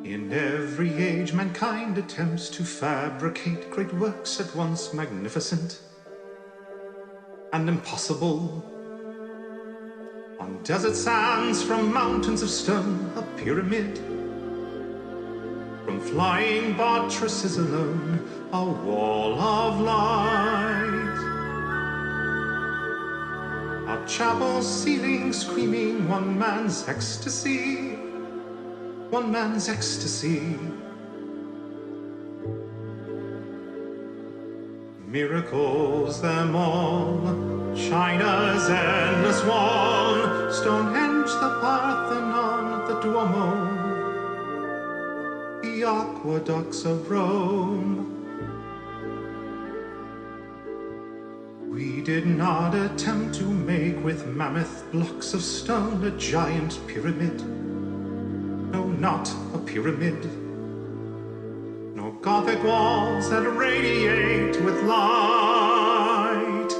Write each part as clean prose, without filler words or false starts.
In every age, mankind attempts to fabricate great works at once magnificent and impossible. On desert sands, from mountains of stone, a pyramid. From flying buttresses alone, a wall of light. A chapel ceiling screaming one man's ecstasy. One man's ecstasy. Miracles them all, China's endless wall, Stonehenge, the Parthenon, the Duomo, the aqueducts of Rome. We did not attempt to make with mammoth blocks of stone a giant pyramid. No, not a pyramid. No Gothic walls that radiate with light.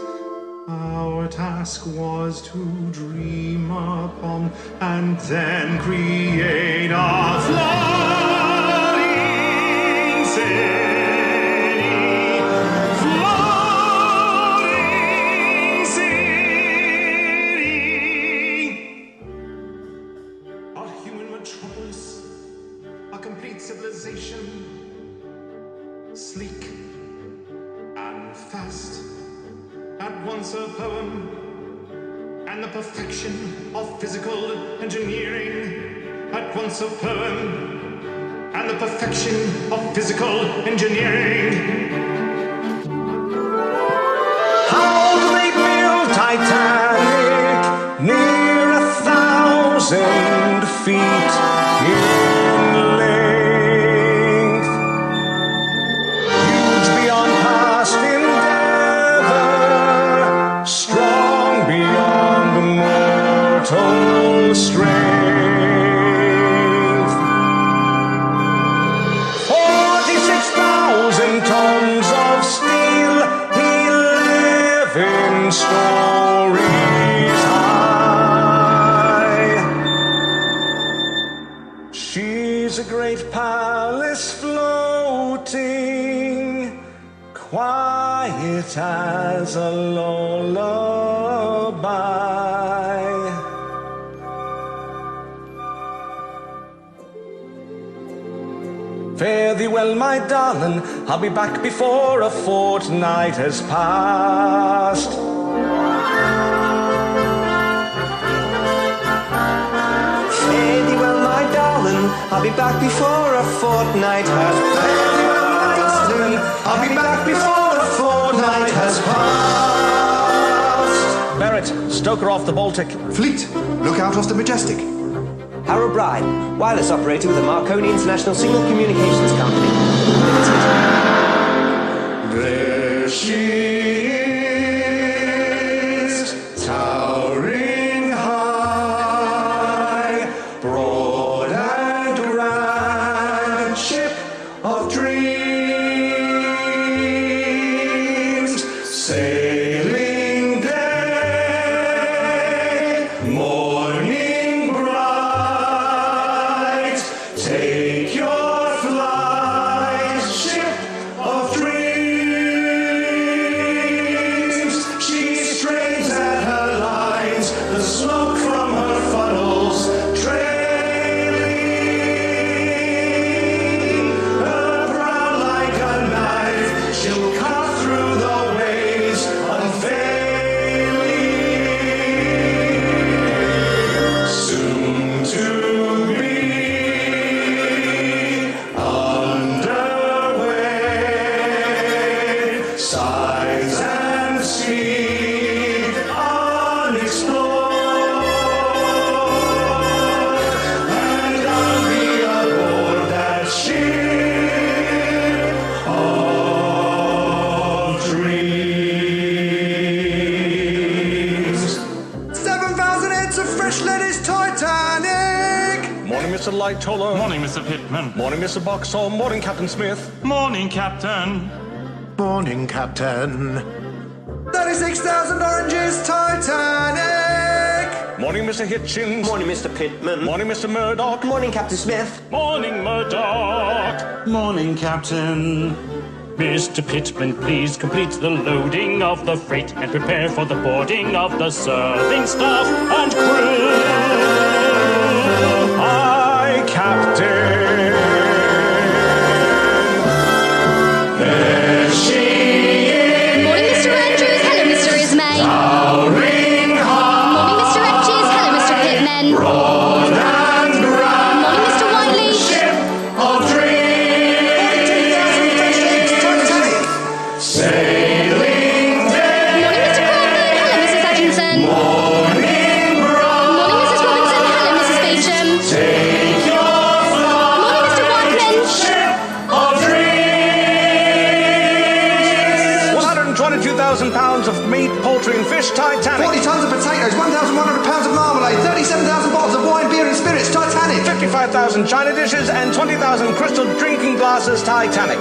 Our task was to dream upon and then create a floating city. Floating city. A human metropolis, a complete civilization. Sleek and fast, at once a poem and the perfection of physical engineering. At once a poem and the perfection of physical engineering. How do they build Titanic near 1,000 feet in length? Huge beyond past endeavor, strong beyond mortal strength. 46,000 tons of steel, 11 stories high. She's a great palace floating, quiet as a lullaby. Fare thee well, my darling, I'll be back before a fortnight has passed. Fare thee well, my darling, I'll be back before a fortnight has passed. Fare thee well, my darling, I'll be back before a fortnight has passed. Barrett, stoker off the Baltic. Fleet, look out off the Majestic. Harrow Bride, wireless operator with the Marconi International Signal Communications Company. Limited. There she is, towering high, broad and grand, ship of dreams, sailing day, morning bright, take your flight, ship of dreams. She strains at her lines, the smoke from her funnels trailing. Her brow like a knife, she'll cut through the waves unfailing. Soon to be underway, sights and speed unexplored, and I'll be aboard that ship of dreams. 7,000 heads of fresh lettuce, Titanic! Morning, Mr. Lightoller. Morning, Mr. Pittman. Morning, Mr. Boxall. Morning, Captain Smith. Morning, Captain. Morning, Captain. 36,000 oranges, Titanic! Morning, Mr. Hitchins. Morning, Mr. Pittman. Morning, Mr. Murdoch. Morning, Captain Smith. Morning, Murdoch. Morning, Captain. Mr. Pittman, please complete the loading of the freight and prepare for the boarding of the serving staff and crew. Aye, Captain. There she is. Morning, Mr. Andrews. Hello, Mr. Ismay. Towering high. Morning, Mr. Etches. Hello, Mr. Pittman. Broad and grand. Morning, Mr. Wiley. Ship of dreams. 42,000 fresh legs, Titanic. Sailing day. Morning, Mr. Crawford. Hello, Mrs. Hutchinson. Morning bright. Morning, Mrs. Robinson. Hello, Mrs. Beecham. Take your flight. Morning, Mr. Watman. Ship of dreams. 122,000 pounds of meat, poultry, and fish. Titanic. 40 tons of potatoes, 1,100 pounds of marmalade, 37,000 bottles of wine, beer, and spirits. Titanic. 55,000 china dishes and 20,000 crystal drinking glasses. Titanic.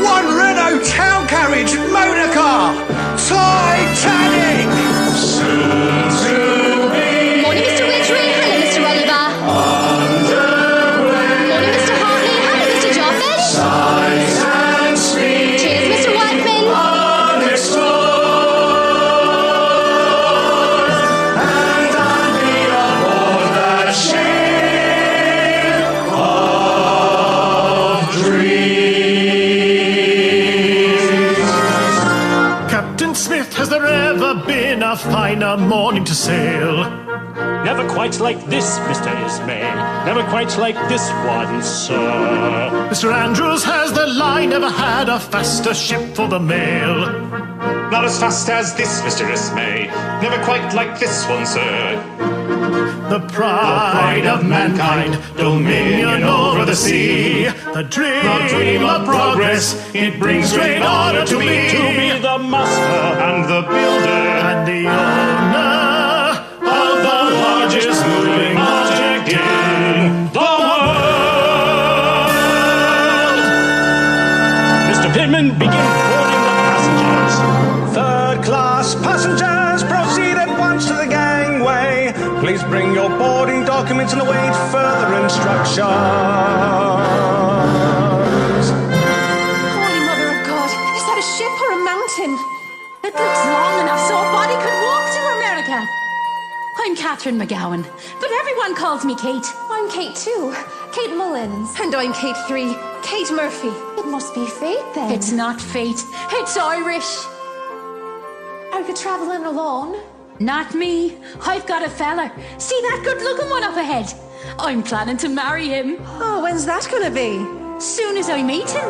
One Renault town carriage motor car. Titanic. Soon to be Morning, Mr. Widgery. Hello, Mr. Oliver. underway. Morning, Mr. Hartley. Hello, Mr. Joffin. Size and speed. Cheers, Mr. Whiteman. Unexplored. And I'll be aboard that ship of dreams. Captain Smith, has there ever been a finer morning to sail? Never quite like this, Mr. Ismay. Never quite like this one, sir. Mr. Andrews, has the line ever had a faster ship for the mail? Not as fast as this, Mr. Ismay. Never quite like this one, sir. The pride of mankind, dominion over the sea. The dream of progress, it brings great honor to me. To be the master And the builder and the owner of the largest moving object in the world. Mr. Pittman, begin boarding the passengers. Third class passengers, proceed at once to the gangway. Please bring your boarding documents and await further instructions. Holy Mother of God, is that a ship or a mountain? It looks long enough so a body could walk to America. I'm Catherine McGowan, but everyone calls me Kate. I'm Kate too. Kate Mullins. And I'm Kate 3, Kate Murphy. It must be fate then. It's not fate, it's Irish. Are you traveling alone? Not me. I've got a fella. See that good-looking one up ahead? I'm planning to marry him. Oh, when's that gonna be? Soon as I meet him.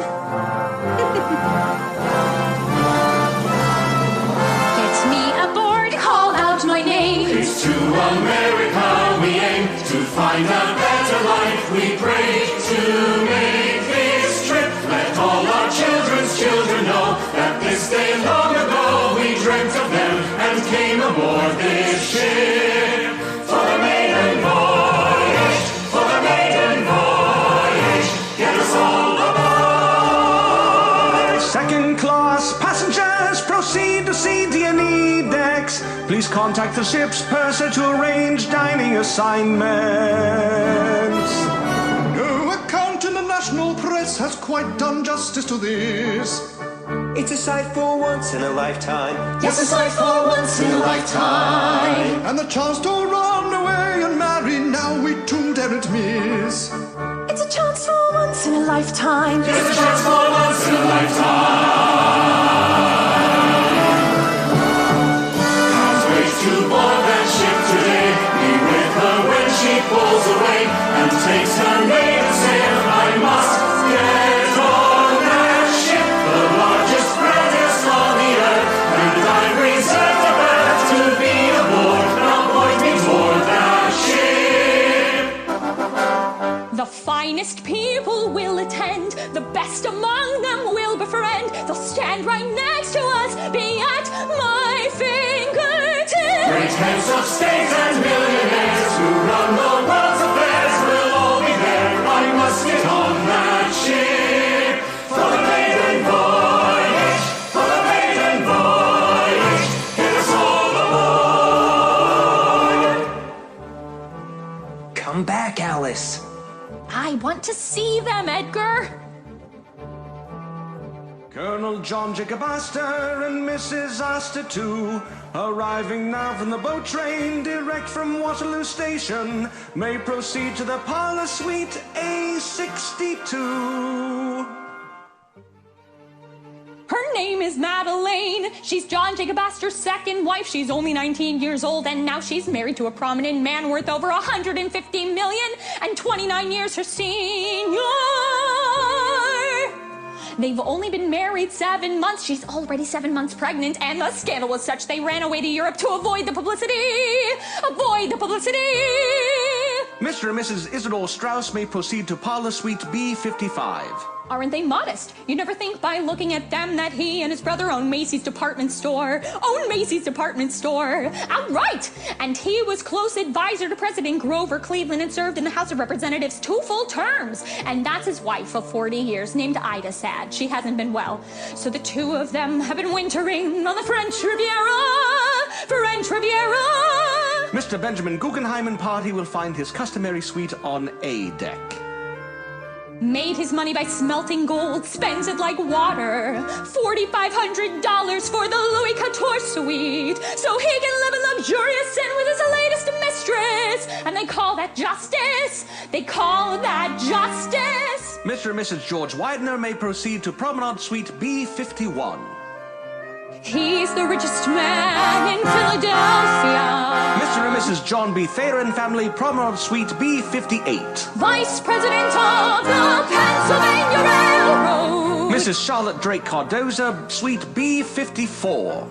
Get me aboard, call out my name. It's to America we aim, to find a better life we pray, to make this trip. Let all our children's children know that this day long ago we dreamt of them and came aboard this ship. For the maiden voyage, for the maiden voyage, get us all aboard. Second class passengers, proceed to CDE decks. Please contact the ship's purser to arrange dining assignments. No account in the national press has quite done justice to this. It's a sight for once in a lifetime. Yes, a sight for once in a lifetime. And the chance to run away and marry now we too daren't miss. It's a chance for once in a lifetime. It's a chance for once in a lifetime. Can't wait to board that ship today. Be with her when she pulls away and takes her maiden sail. I must get on that ship, the largest, grandest on the earth, and I reserve the berth to be aboard. Now point me toward that ship. The finest people will attend. The best among them will befriend. They'll stand right next to us, be at my fingertips. Great heads of state and millionaires who run the world's affairs will all be there. I must get on that ship for the maiden voyage, for the maiden voyage. Get us all aboard. Wallace. I want to see them, Edgar. Colonel John Jacob Astor and Mrs. Astor too, arriving now from the boat train direct from Waterloo Station, may proceed to the parlor suite A62. Her name is Madeleine. She's John Jacob Astor's second wife. She's only 19 years old, and now she's married to a prominent man worth over $150 million, and 29 years her senior. They've only been married 7 months. She's already 7 months pregnant, and the scandal was such they ran away to Europe to avoid the publicity. Avoid the publicity. Mr. and Mrs. Isidore Strauss may proceed to parlor suite B55. Aren't they modest? You never think by looking at them that he and his brother own Macy's department store. Own Macy's department store. Outright! And he was close advisor to President Grover Cleveland and served in the House of Representatives 2 full terms. And that's his wife of 40 years, named Ida Sad. She hasn't been well. So the two of them have been wintering on the French Riviera. French Riviera! Mr. Benjamin Guggenheim and party will find his customary suite on A deck. Made his money by smelting gold, spends it like water. $4,500 for the Louis Couture suite, so he can live a luxurious inn with his latest mistress. And they call that justice. They call that justice. Mr. and Mrs. George Widener may proceed to Promenade Suite B51. He's the richest man in Philadelphia. Mr. and Mrs. John B. Thayer and family, Promenade Suite B58. Vice President of the Pennsylvania Railroad. Mrs. Charlotte Drake Cardoza, Suite B54.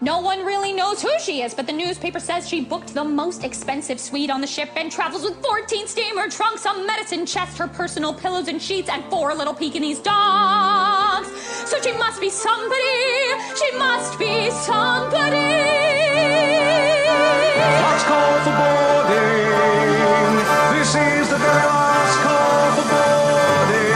No one really knows who she is, but the newspaper says she booked the most expensive suite on the ship and travels with 14 steamer trunks, a medicine chest, her personal pillows and sheets, and 4 little Pekingese dogs. So she must be somebody. She must be somebody. Last call for boarding. This is the very last call for boarding.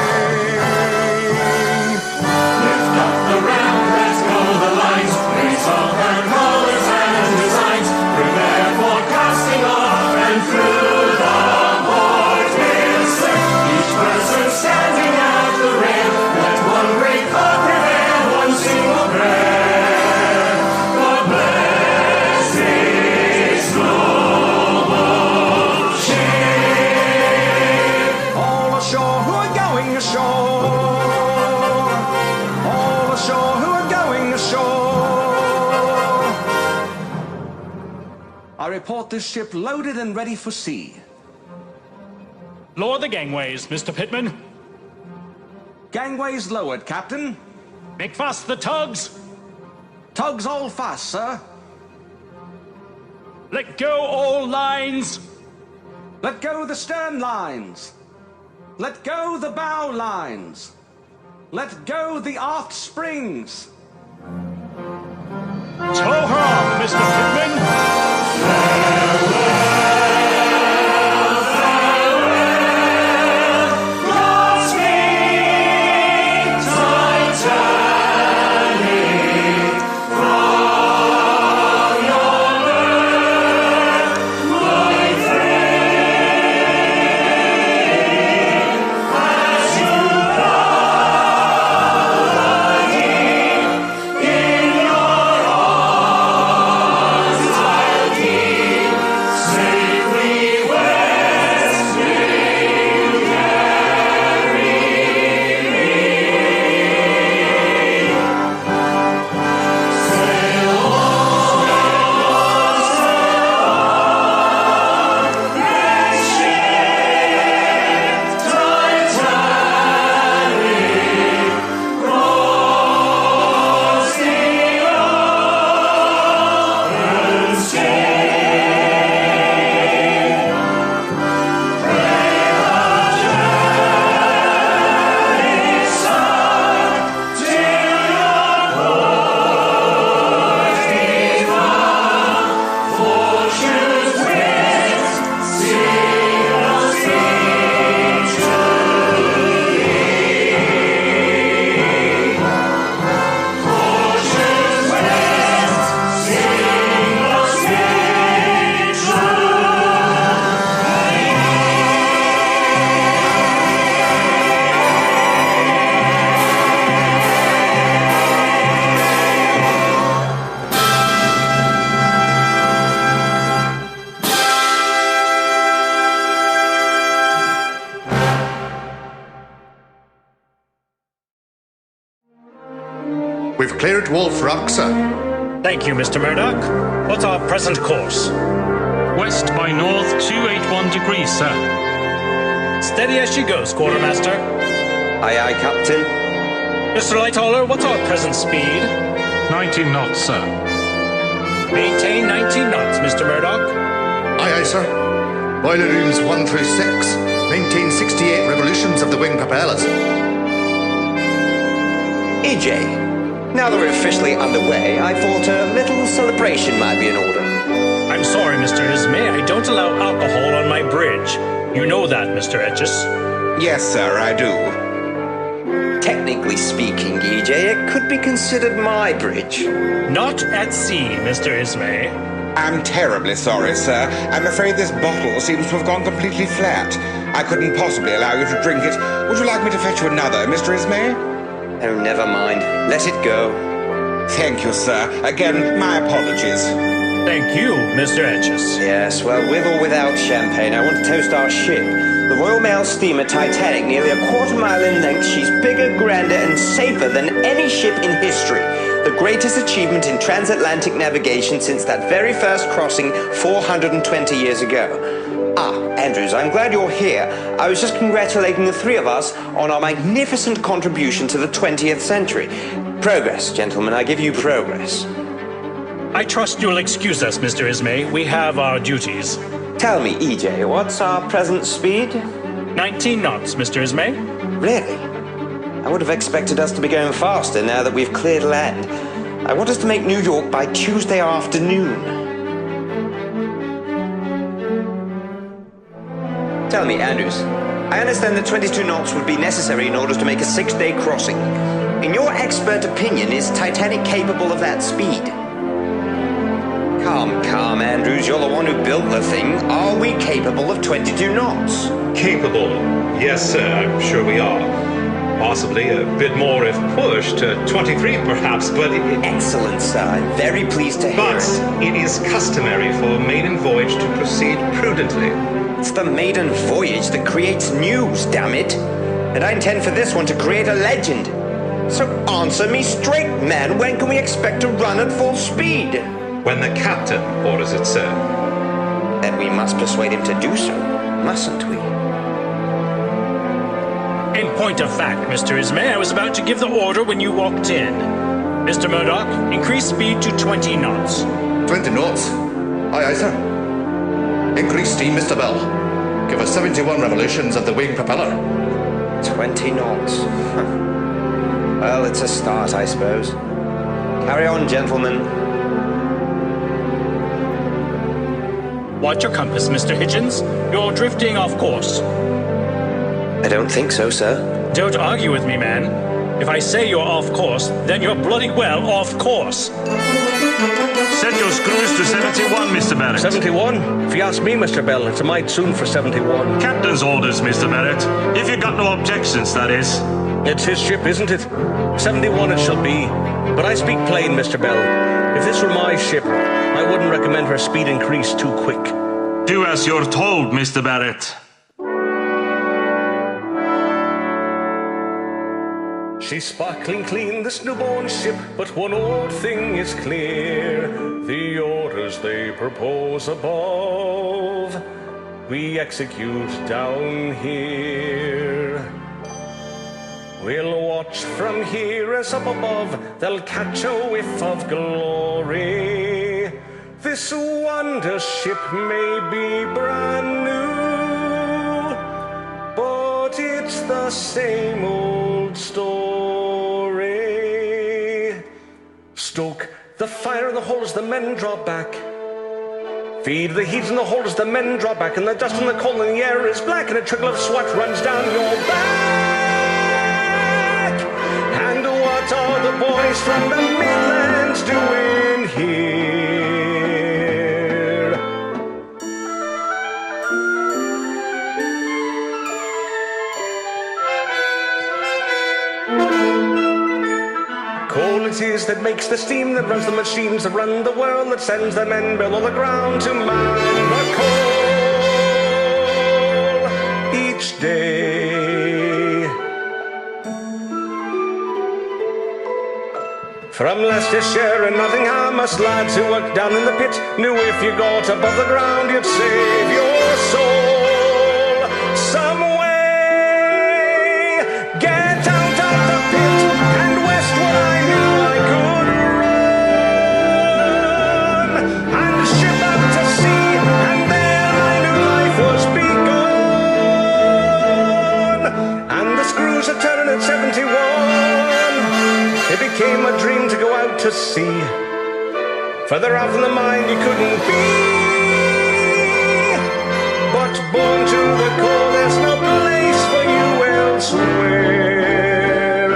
Lift up the ramp, let's go the lines. Raise all her colors and designs. Prepare for casting off and through the port we'll slip. Each person standing at the rail. Let one great thought prevail, one single prayer. God bless this noble ship. All ashore who are going ashore. All ashore who are going ashore. I report this ship loaded and ready for sea. Lower the gangways, Mr. Pittman. Gangways lowered, Captain. Make fast the tugs. Tugs all fast, sir. Let go all lines. Let go the stern lines. Let go the bow lines. Let go the aft springs. Tow her off, Mr. Pittman. Godspeed, Titanic, from your birth, my friend, as you plow the deep in your arms. We've cleared Wolf Rock, sir. Thank you, Mr. Murdoch. What's our present course? West by north, 281 degrees, sir. Steady as she goes, Quartermaster. Aye, aye, Captain. Mr. Lighthauler, what's our present speed? 19 knots, sir. Maintain 19 knots, Mr. Murdoch. Aye, aye, sir. Boiler rooms 1 through 6. Maintain 68 revolutions of the wing propellers. EJ, now that we're officially underway, I thought a little celebration might be in order. I'm sorry, Mr. Ismay, I don't allow alcohol on my bridge. You know that, Mr. Etches. Yes, sir, I do. Technically speaking, EJ, it could be considered my bridge. Not at sea, Mr. Ismay. I'm terribly sorry, sir. I'm afraid this bottle seems to have gone completely flat. I couldn't possibly allow you to drink it. Would you like me to fetch you another, Mr. Ismay? Oh, never mind. Let it go. Thank you, sir. Again, my apologies. Thank you, Mr. Etches. Yes, well, with or without champagne, I want to toast our ship. The Royal Mail steamer Titanic, nearly a quarter-mile in length. She's bigger, grander, and safer than any ship in history. The greatest achievement in transatlantic navigation since that very first crossing 420 years ago. Ah, Andrews, I'm glad you're here. I was just congratulating the three of us on our magnificent contribution to the 20th century. Progress, gentlemen, I give you progress. I trust you'll excuse us, Mr. Ismay. We have our duties. Tell me, EJ, what's our present speed? 19 knots, Mr. Ismay. Really? I would have expected us to be going faster now that we've cleared land. I want us to make New York by Tuesday afternoon. Tell me, Andrews, I understand that 22 knots would be necessary in order to make a 6-day crossing. In your expert opinion, is Titanic capable of that speed? Calm, Andrews, you're the one who built the thing. Are we capable of 22 knots? Capable? Yes, sir, I'm sure we are. Possibly a bit more if pushed, 23 perhaps, but... Excellent, sir. I'm very pleased to hear it. But it is customary for Maiden Voyage to proceed prudently. It's the Maiden Voyage that creates news, damn it. And I intend for this one to create a legend. So answer me straight, man. When can we expect to run at full speed? When the captain orders it, sir. Then we must persuade him to do so, mustn't we? In point of fact, Mr. Ismay, I was about to give the order when you walked in. Mr. Murdoch, increase speed to 20 knots. 20 knots? Aye, aye, sir. Increase steam, Mr. Bell. Give us 71 revolutions of the wing propeller. 20 knots. Well, it's a start, I suppose. Carry on, gentlemen. Watch your compass, Mr. Hitchens. You're drifting off course. I don't think so, sir. Don't argue with me, man. If I say you're off course, then you're bloody well off course. Set your screws to 71, Mr. Barrett. 71? If you ask me, Mr. Bell, it's a mite soon for 71. Captain's orders, Mr. Barrett. If you got no objections, that is. It's his ship, isn't it? 71 it shall be. But I speak plain, Mr. Bell. If this were my ship, I wouldn't recommend her speed increase too quick. Do as you're told, Mr. Barrett. She's sparkling clean, this newborn ship, but one old thing is clear. The orders they propose above, we execute down here. We'll watch from here as up above, they'll catch a whiff of glory. This wonder ship may be brand new, but it's the same old story. Stoke the fire in the hold as the men draw back. Feed the heat in the hold as the men draw back. And the dust and the cold in the air is black, and a trickle of sweat runs down your back. And what are the boys from the Midlands doing here? Coal it is that makes the steam, that runs the machines that run the world, that sends the men below the ground to mine the coal each day. From Leicestershire and Nottingham, us lads who worked down in the pit knew if you got above the ground, you'd save your soul some way. Get out of the pit and westward I knew I could run and ship out to sea, and there I knew life was begun. And the screws are turning at 71. It became a dream to go out to sea. Further out from the mine you couldn't be. But born to the cold, there's no place for you elsewhere.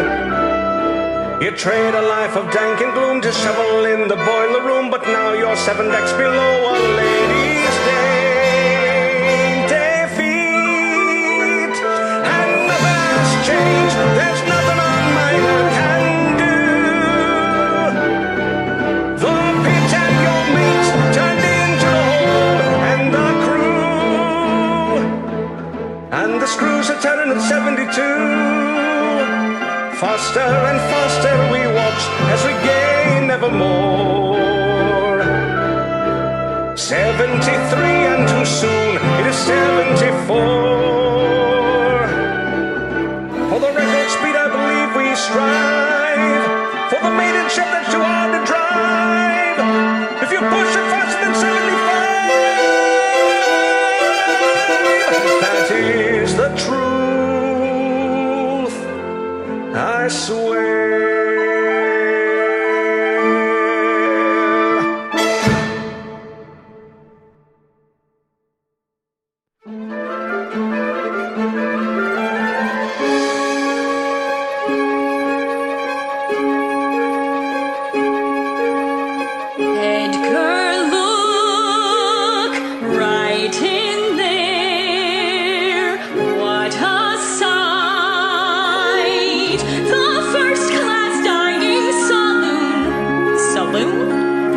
You trade a life of dank and gloom to shovel in the boiler room, but now you're 7 decks below a lady's dainty feet. And nothing has changed, there's nothing on mine can do. The pit and your mates turned into the hold and the crew. And the screws are turning at 72. Faster and faster we watch as we gain evermore. 73 and too soon it is 74. For the record speed I believe we strive. For the maiden ship that's too hard to drive. If you push it faster than 75, that is the truth, I swear. Edgar, look right in there. What a sight! The first class dining saloon. Saloon?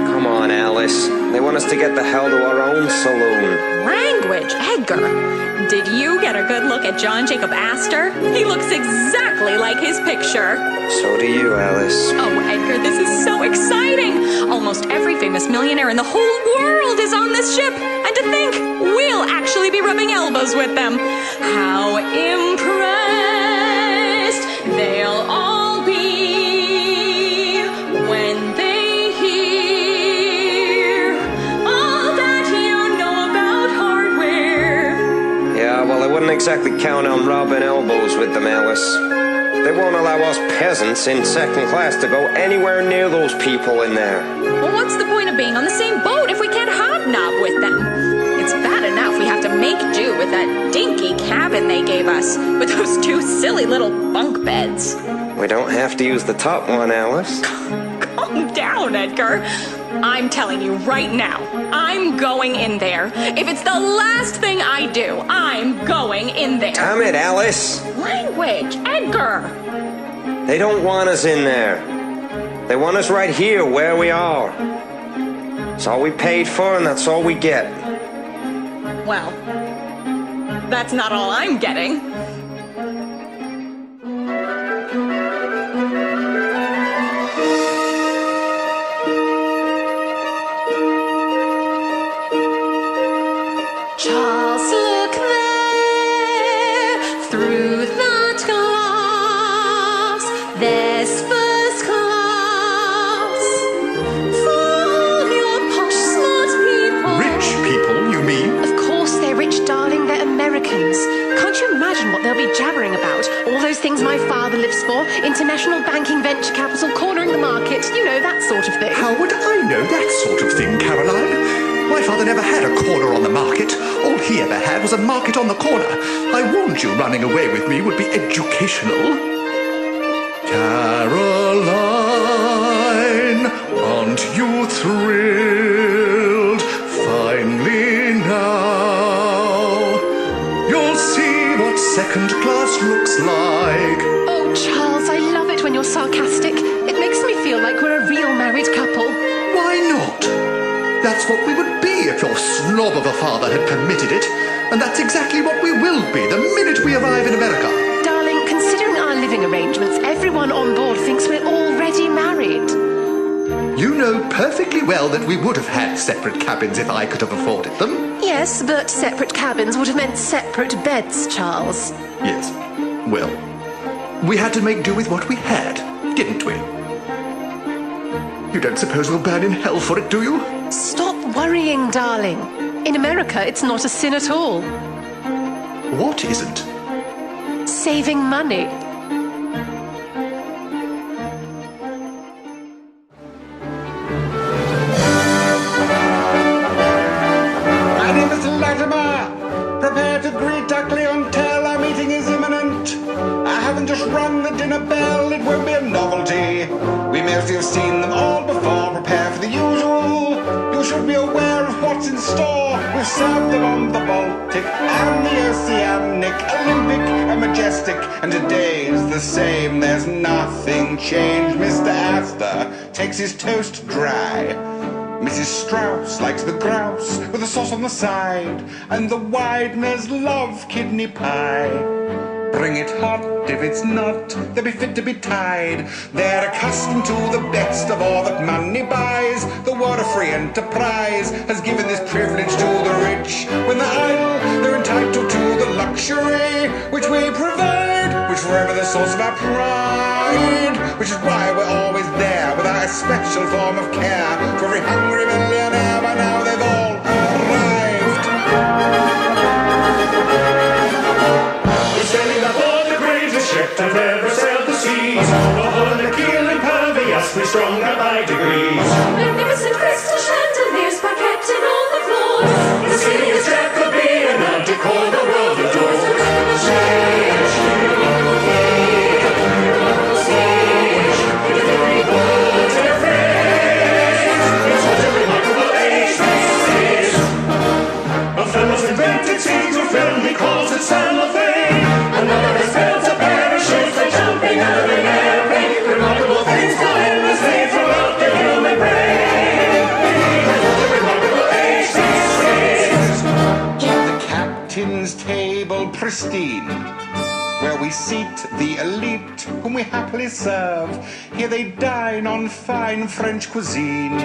Come on, Alice. They want us to get the hell to our own saloon. Language, Edgar. Did you get a good look at John Jacob Astor? He looks exactly like his picture. So do you, Alice. Oh, Edgar, this is so exciting! Almost every famous millionaire in the whole world is on this ship! And to think, we'll actually be rubbing elbows with them! How impressed they'll all be when they hear all that you know about hardware. Yeah, well, I wouldn't exactly count on rubbing elbows with them, Alice. They won't allow us peasants in second class to go anywhere near those people in there. Well, what's the point of being on the same boat if we can't hobnob with them? It's bad enough we have to make do with that dinky cabin they gave us, with those 2 silly little bunk beds. We don't have to use the top one, Alice. Calm down, Edgar. I'm telling you right now, I'm going in there. If it's the last thing I do, I'm going in there. Damn it, Alice. Language, Edgar. They don't want us in there. They want us right here where we are. It's all we paid for and that's all we get. Well, that's not all I'm getting. Charles, look there, through that glass, there's first class, for all your posh smart people. Rich people, you mean? Of course they're rich, darling. They're Americans. Can't you imagine what they'll be jabbering about? All those things my father lives for. International banking, venture capital, cornering the market. You know, that sort of thing. How would I know that sort of thing, Caroline? My father never had a corner on the market. All he ever had was a market on the corner. I warned you running away with me would be educational. Caroline, aren't you thrilled? Finally now, you'll see what second class looks like. Oh, Charles, I love it when you're sarcastic. It makes me feel like we're a real married couple. Why not? That's what we would be if your snob of a father had permitted it. And that's exactly what we will be the minute we arrive in America. Darling, considering our living arrangements, everyone on board thinks we're already married. well that we would have had separate cabins if I could have afforded them. Yes, but separate cabins would have meant separate beds, Charles. Yes. Well, we had to make do with what we had, didn't we? You don't suppose we'll burn in hell for it, do you? Stop worrying, darling. In America, it's not a sin at all. What isn't? Saving money. My name is Latimer. Prepare to greet our clientele. Our meeting is imminent. I haven't just rung the dinner bell. It won't be a novelty. We mostly have seen them all before. Prepare for the usual. You should be aware of what's in store. We've served them on the Baltic and the Oceanic, Olympic and Majestic, and today's the same. There's nothing changed. Mr. Astor takes his toast dry. Mrs. Strauss likes the grouse with the sauce on the side, and the Wideners love kidney pie. Bring it hot, if it's not, they'll be fit to be tied. They're accustomed to the best of all that money buys. The water-free enterprise has given this privilege to the rich. When they're idle, they're entitled to the luxury which we provide, which forever the source of our pride, which is why we're always there with our special form of care for every hungry millionaire. By now they've all arrived. We're sailing aboard the greatest ship that ever sailed the seas. No hole in the keel, imperviously stronger by degrees. Magnificent crystal chandeliers parquetted on the floor. The city is Jacobean and decor the world adores. He calls it cellophane. Another has built a parachute for jumping out of an airplane. Remarkable things go endlessly throughout the human brain. Remarkable Keep the captain's table pristine, where we seat the elite whom we happily serve. Here they dine on fine French cuisine.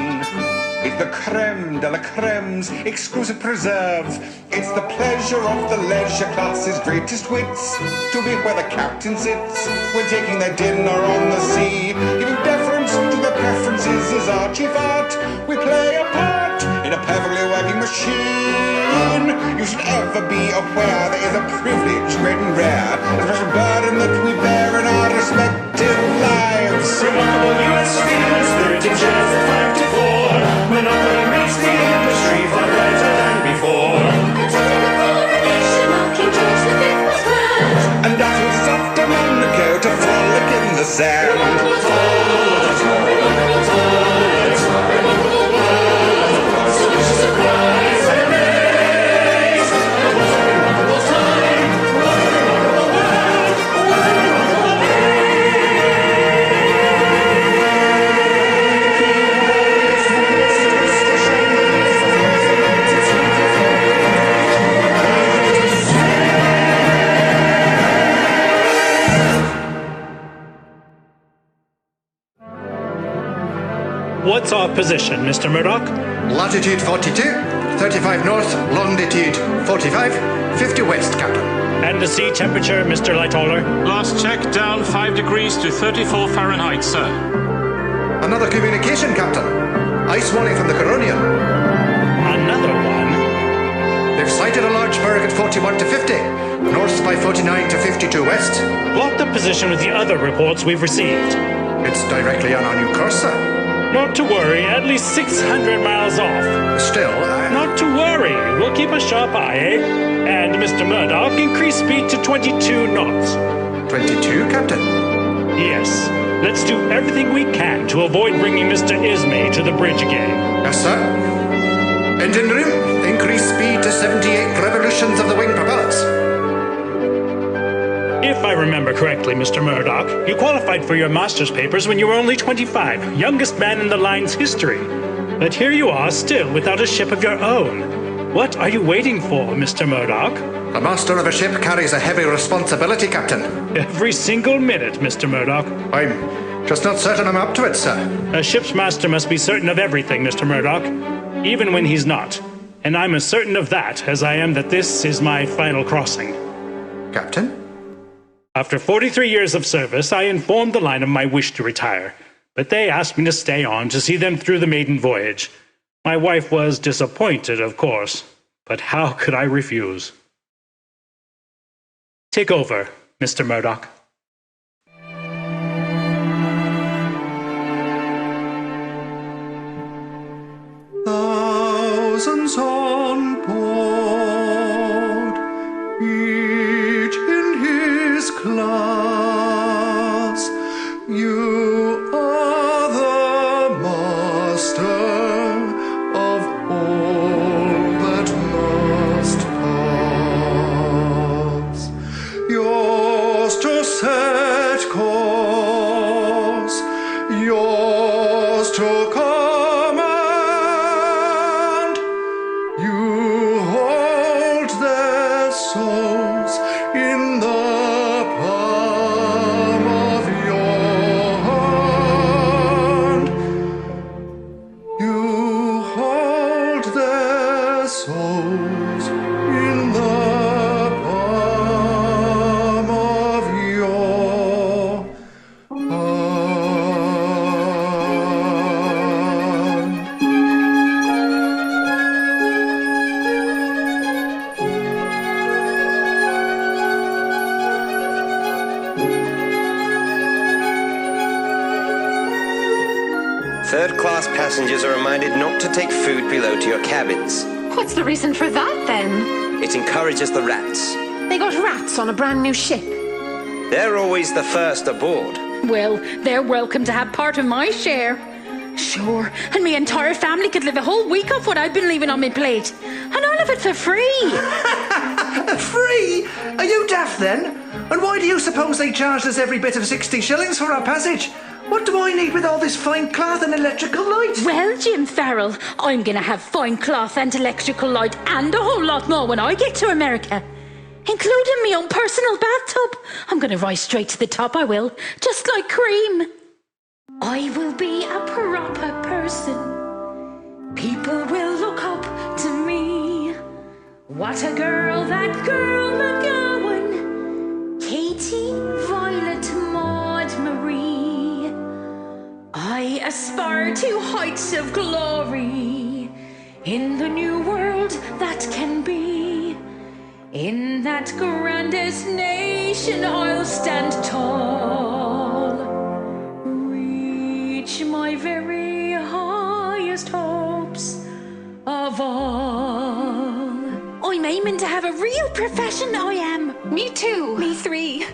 It's the creme de la creme's exclusive preserves. It's the pleasure of the leisure class's greatest wits to be where the captain sits when taking their dinner on the sea. Giving deference to their preferences is our chief art. We play a part in a perfectly working machine. You should ever be aware there is a privilege great and rare, a special burden that we bear in our respective lives. Remarkable U.S. steamers, 13 shares at 5 to 4. Monopoly makes the industry far brighter than before. Attending the coronation of King George V was grand. And that was off to Monaco to frolic in the sand. Remarkable times, remarkable times, remarkable world. So much surprise and amaze. What a remarkable time, what a remarkable world, what a remarkable What's our position, Mr. Murdoch? Latitude 42, 35 north, longitude 45, 50 west, Captain. And the sea temperature, Mr. Lightoller? Last check, down 5 degrees to 34 Fahrenheit, sir. Another communication, Captain. Ice warning from the Caronian. Another one? They've sighted a large berg at 41 to 50, north by 49 to 52 west. Plot the position with the other reports we've received. It's directly on our new course, sir. Not to worry, at least 600 miles off. Still, Not to worry, we'll keep a sharp eye, eh? And Mr. Murdoch, increase speed to 22 knots. 22, Captain? Yes. Let's do everything we can to avoid bringing Mr. Ismay to the bridge again. Yes, sir. Engine room, increase speed to 78 revolutions of the wing propellers. If I remember correctly, Mr. Murdoch, you qualified for your master's papers when you were only 25, youngest man in the line's history. But here you are, still without a ship of your own. What are you waiting for, Mr. Murdoch? The master of a ship carries a heavy responsibility, Captain. Every single minute, Mr. Murdoch. I'm Just not certain I'm up to it, sir. A ship's master must be certain of everything, Mr. Murdoch, even when he's not. And I'm as certain of that as I am that this is my final crossing. Captain? After 43 years of service, I informed the line of my wish to retire, but they asked me to stay on to see them through the maiden voyage. My wife was disappointed, of course, but how could I refuse? Take over, Mr. Murdoch. Thousands on board, each in his class. You are the master of all that must pass. Yours to set course, yours to command. You hold their souls in the palm of your hand. You hold their souls in the palm of your hand. Third-class passengers are reminded not to take food below to your cabins. What's the reason for that, then? It encourages the rats. They got rats on a brand new ship. They're always the first aboard. Well, they're welcome to have part of my share. Sure, and my entire family could live a whole week off what I've been leaving on my plate. And all of it for free. Free? Are you daft then? And why do you suppose they charged us every bit of 60 shillings for our passage? What do I need with all this fine cloth and electrical light? Well, Jim Farrell, I'm gonna have fine cloth and electrical light and a whole lot more when I get to America. Including my own personal bathtub. I'm gonna rise straight to the top, I will. Just like cream. I will be a proper person. People will look up to me. What a girl, that girl McGowan. Katie, Violet, Maud, Marie. I aspire to heights of glory. In the new world that can be. In that grandest nation I'll stand tall. Reach my very highest hopes of all. I'm aiming to have a real profession, I am. Me too. Me three.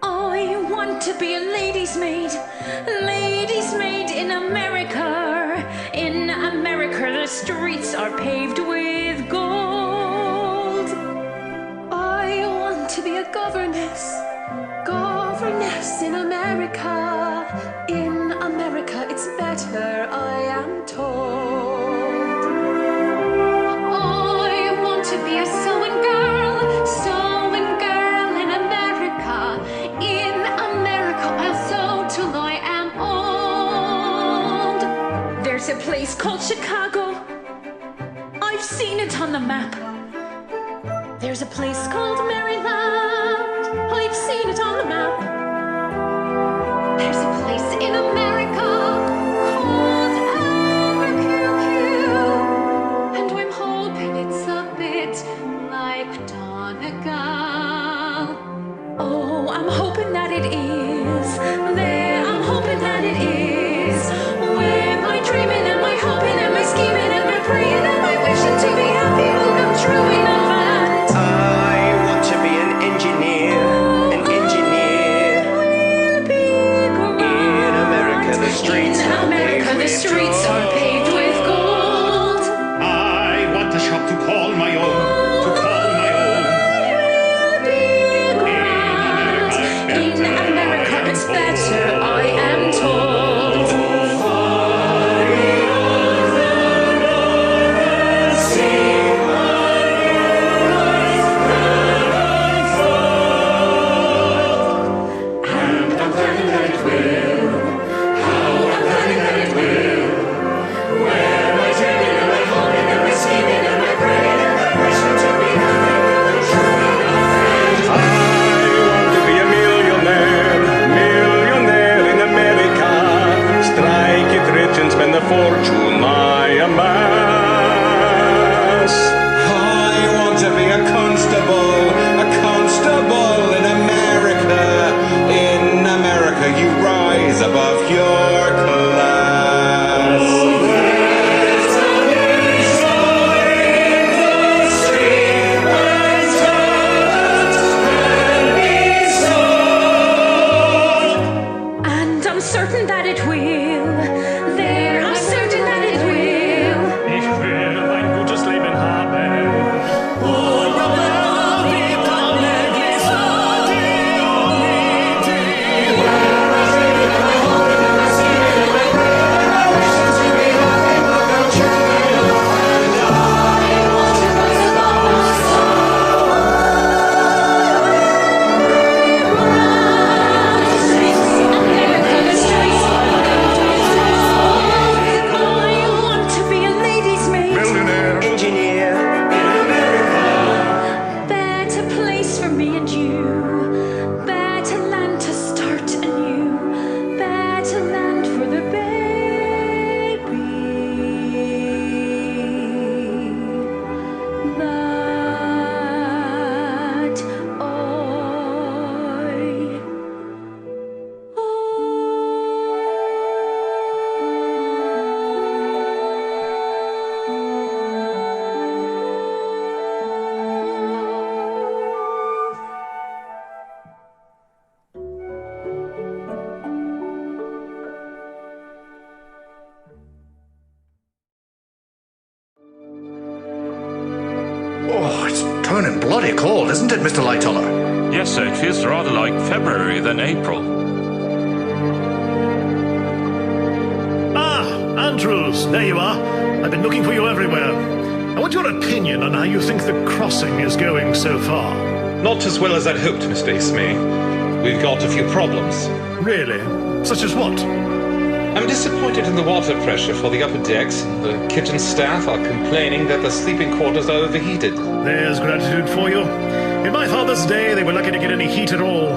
I want to be a lady's maid. Lady's maid in America. In America the streets are paved with gold. I want to be a governess. Governess in America. In America it's better, I am told. I want to be a sewing girl. Sewing girl in America. In America I'll sew till I am old. There's a place called Chicago. I've seen it on the map. There's a place called Maryland. I've seen it on the map. There's a place in America called Albuquerque. And I'm hoping it's a bit like Donegal. Oh, I'm hoping that it is. There, I'm hoping that it is. Where my dreaming and my hoping and my scheming and my praying and my wishing to be happy will come true in a land. I want to be an engineer. An engineer. In America, the streets In America the streets are paved with gold. I want a shop to call my own, to call my own. In America you. Better land to start anew. Better land for the baby. That Oh, it's turning bloody cold, isn't it, Mr. Lightoller? Yes, sir, it feels rather like February than April. Ah, Andrews, there you are. I've been looking for you everywhere. I want your opinion on how you think the crossing is going so far. Not as well as I'd hoped, Mr. Ismay. We've got a few problems. Really? Such as what? I'm disappointed in the water pressure for the upper decks. The kitchen staff are complaining that the sleeping quarters are overheated. There's gratitude for you. In my father's day, they were lucky to get any heat at all.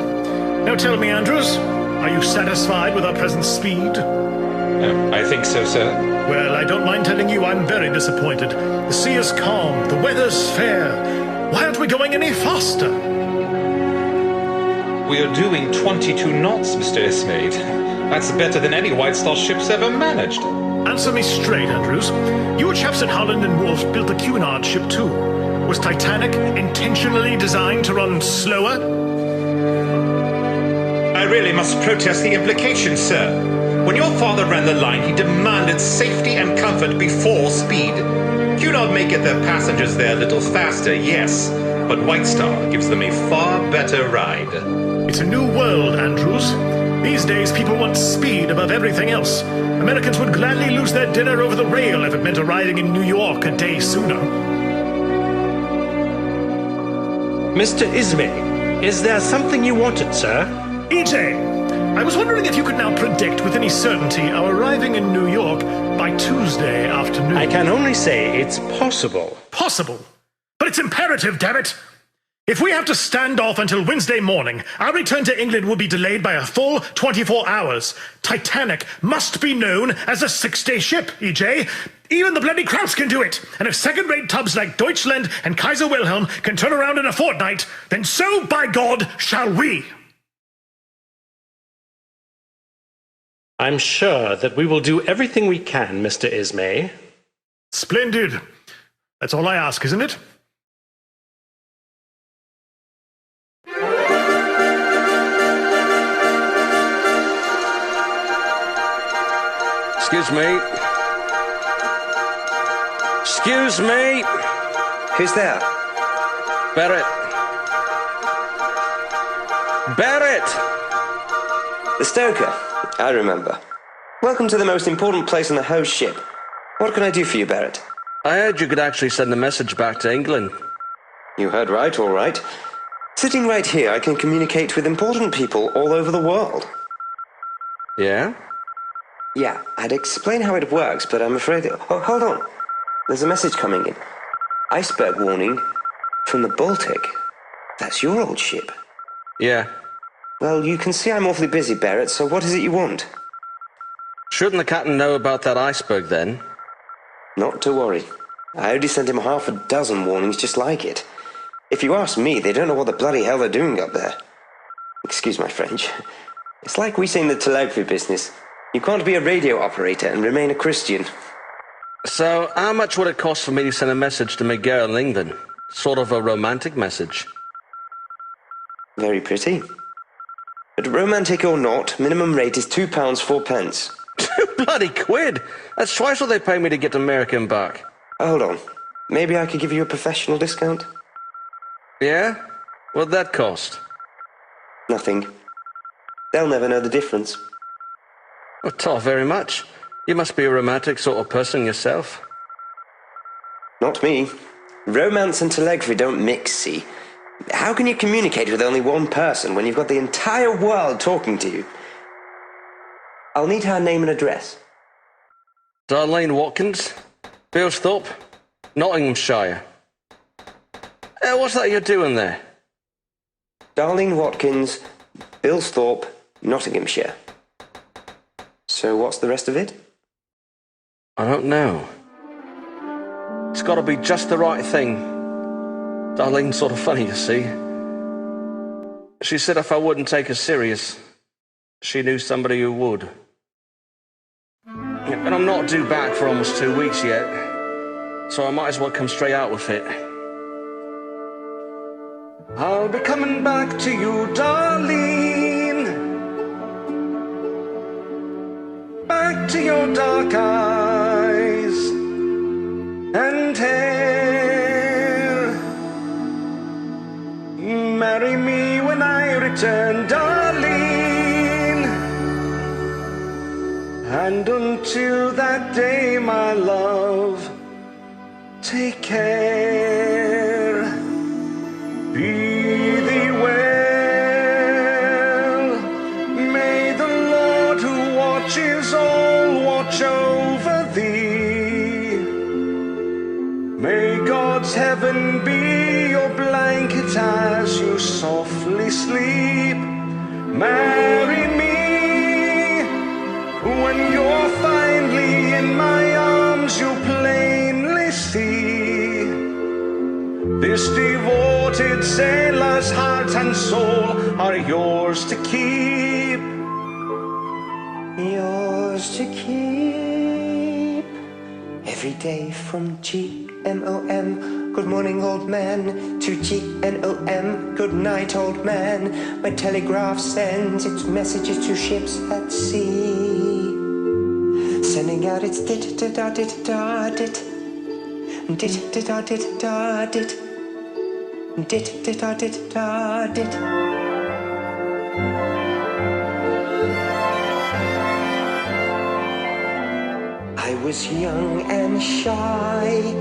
Now tell me, Andrews, are you satisfied with our present speed? I think so, sir. Well, I don't mind telling you I'm very disappointed. The sea is calm, the weather's fair. Why aren't we going any faster? We are doing 22 knots, Mr. Ismay. That's better than any White Star ship's ever managed. Answer me straight, Andrews. You chaps at Holland and Wolf built the Cunard ship too. Was Titanic intentionally designed to run slower? I really must protest the implication, sir. When your father ran the line, he demanded safety and comfort before speed. Cunard may get their passengers there a little faster, yes, but White Star gives them a far better ride. It's a new world, Andrews. These days, people want speed above everything else. Americans would gladly lose their dinner over the rail if it meant arriving in New York a day sooner. Mr. Ismay, is there something you wanted, sir? EJ, I was wondering if you could now predict with any certainty our arriving in New York by Tuesday afternoon. I can only say it's possible. Possible? But it's imperative, damn it! If we have to stand off until Wednesday morning, our return to England will be delayed by a full 24 hours. Titanic must be known as a 6-day ship, EJ. Even the bloody Krauts can do it. And if second-rate tubs like Deutschland and Kaiser Wilhelm can turn around in a fortnight, then so, by God, shall we. I'm sure that we will do everything we can, Mr. Ismay. Splendid. That's all I ask, isn't it? Excuse me. Excuse me. Who's there? Barrett. Barrett! The stoker. I remember. Welcome to the most important place on the whole ship. What can I do for you, Barrett? I heard you could actually send a message back to England. You heard right, all right. Sitting right here, I can communicate with important people all over the world. Yeah? Yeah, I'd explain how it works, but I'm afraid... Oh, hold on. There's a message coming in. Iceberg warning from the Baltic. That's your old ship. Yeah. Well, you can see I'm awfully busy, Barrett, so what is it you want? Shouldn't the captain know about that iceberg, then? Not to worry. I already sent him 6 warnings just like it. If you ask me, they don't know what the bloody hell they're doing up there. Excuse my French. It's like we say in the telegraphy business. You can't be a radio operator and remain a Christian. So, how much would it cost for me to send a message to Miguel in England? Sort of a romantic message. Very pretty. But romantic or not, minimum rate is £2 4p. Bloody quid! That's twice what they pay me to get to America and back. Hold on. Maybe I could give you a professional discount? Yeah? What'd that cost? Nothing. They'll never know the difference. Well, not very much. You must be a romantic sort of person yourself. Not me. Romance and telegraphy don't mix, see? How can you communicate with only one person when you've got the entire world talking to you? I'll need her name and address. Darlene Watkins, Bilsthorpe, Nottinghamshire. What's that you're doing there? Darlene Watkins, Billsthorpe, Nottinghamshire. So what's the rest of it? I don't know. It's got to be just the right thing. Darlene's sort of funny, you see. She said if I wouldn't take her serious, she knew somebody who would. And I'm not due back for almost 2 weeks yet, so I might as well come straight out with it. I'll be coming back to you, Darlene. Back to your dark eyes and hair. Marry me when I return, Darlene. And until that day, my love, take care. Be thee well. May the Lord who watches all watch over thee. May God's heaven be your blanket as you softly sleep. Marry me when you're finally in my arms, you plainly see this devoted sailor's heart and soul are yours to keep. Yours to keep. Every day from GMOM, good morning old man, to GNOM, good night old man. My telegraph sends its messages to ships at sea, sending out its dit-da-da-dit-da-dit, dit-da-da-dit-da-dit, dit-da-da-dit-da-dit. I was young and shy,